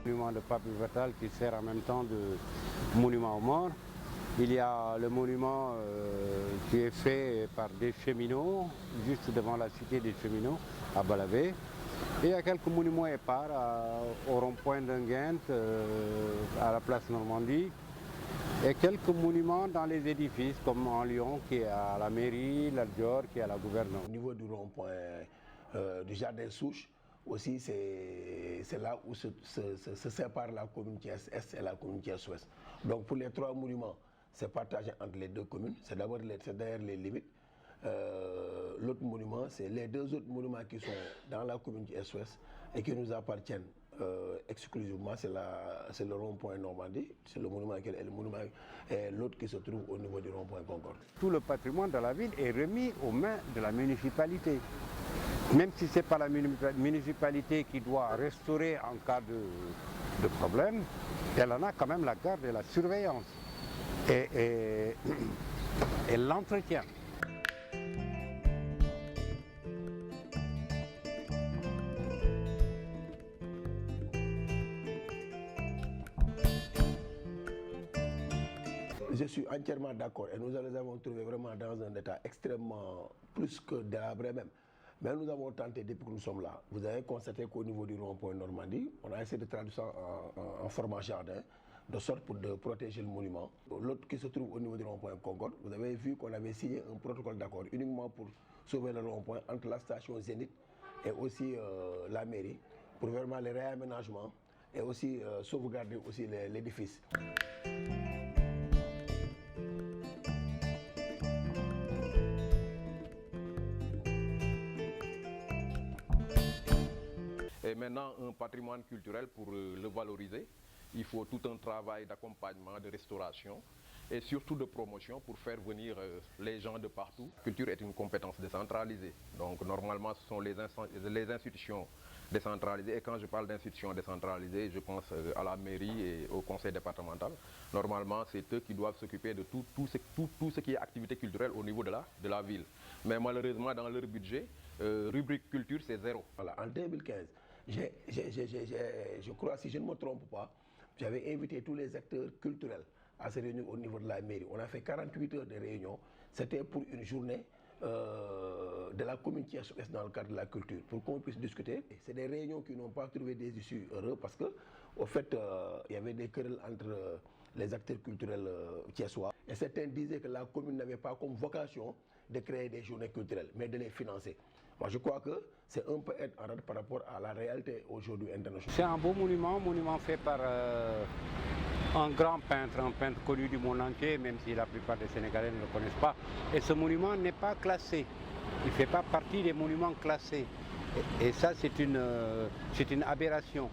Le monument de Pape Vital qui sert en même temps de monument aux morts. Il y a le monument qui est fait par des cheminots, juste devant la cité des cheminots à Balavé. Et il y a quelques monuments épars au rond-point d'Enghent, à la place Normandie. Et quelques monuments dans les édifices, comme en Lyon, qui est à la mairie, la Dior, qui est à la gouvernement. Au niveau du rond-point du Jardin Souche, aussi c'est là où se sépare la commune Thiès Est et la commune Thiès Ouest. Donc pour les trois monuments, c'est partagé entre les deux communes, c'est d'ailleurs les limites. L'autre monument, c'est les deux autres monuments qui sont dans la commune Thiès Ouest et qui nous appartiennent exclusivement, c'est le rond-point Normandie, c'est le monument et l'autre qui se trouve au niveau du rond-point Concorde. Tout le patrimoine de la ville est remis aux mains de la municipalité. Même si ce n'est pas la municipalité qui doit restaurer en cas de problème, elle en a quand même la garde et la surveillance et l'entretien. Je suis entièrement d'accord et nous les avons trouvés vraiment dans un état extrêmement plus que délabré même. Mais nous avons tenté depuis que nous sommes là. Vous avez constaté qu'au niveau du rond-point Normandie, on a essayé de traduire ça en format jardin, de sorte de protéger le monument. L'autre qui se trouve au niveau du rond-point Concorde, vous avez vu qu'on avait signé un protocole d'accord uniquement pour sauver le rond-point entre la station Zénith et aussi la mairie, pour vraiment les réaménagements et aussi sauvegarder aussi l'édifice. Et maintenant, un patrimoine culturel, pour le valoriser, il faut tout un travail d'accompagnement, de restauration et surtout de promotion pour faire venir les gens de partout. La culture est une compétence décentralisée. Donc normalement, ce sont les institutions décentralisées. Et quand je parle d'institutions décentralisées, je pense à la mairie et au conseil départemental. Normalement, c'est eux qui doivent s'occuper de tout ce qui est activité culturelle au niveau de la ville. Mais malheureusement, dans leur budget, rubrique culture, c'est zéro. Voilà, en 2015, je crois, si je ne me trompe pas, j'avais invité tous les acteurs culturels à se réunir au niveau de la mairie. On a fait 48 heures de réunion. C'était pour une journée de la commune Thiès Ouest dans le cadre de la culture, pour qu'on puisse discuter. C'est des réunions qui n'ont pas trouvé des issues heureuses parce que, au fait, il y avait des querelles entre les acteurs culturels thiessois. Et certains disaient que la commune n'avait pas comme vocation de créer des journées culturelles, mais de les financer. Moi, je crois que c'est un peu être en rade par rapport à la réalité aujourd'hui internationale. C'est un beau monument fait par un grand peintre, un peintre connu du monde entier, même si la plupart des Sénégalais ne le connaissent pas. Et ce monument n'est pas classé. Il ne fait pas partie des monuments classés. Et ça, c'est une aberration.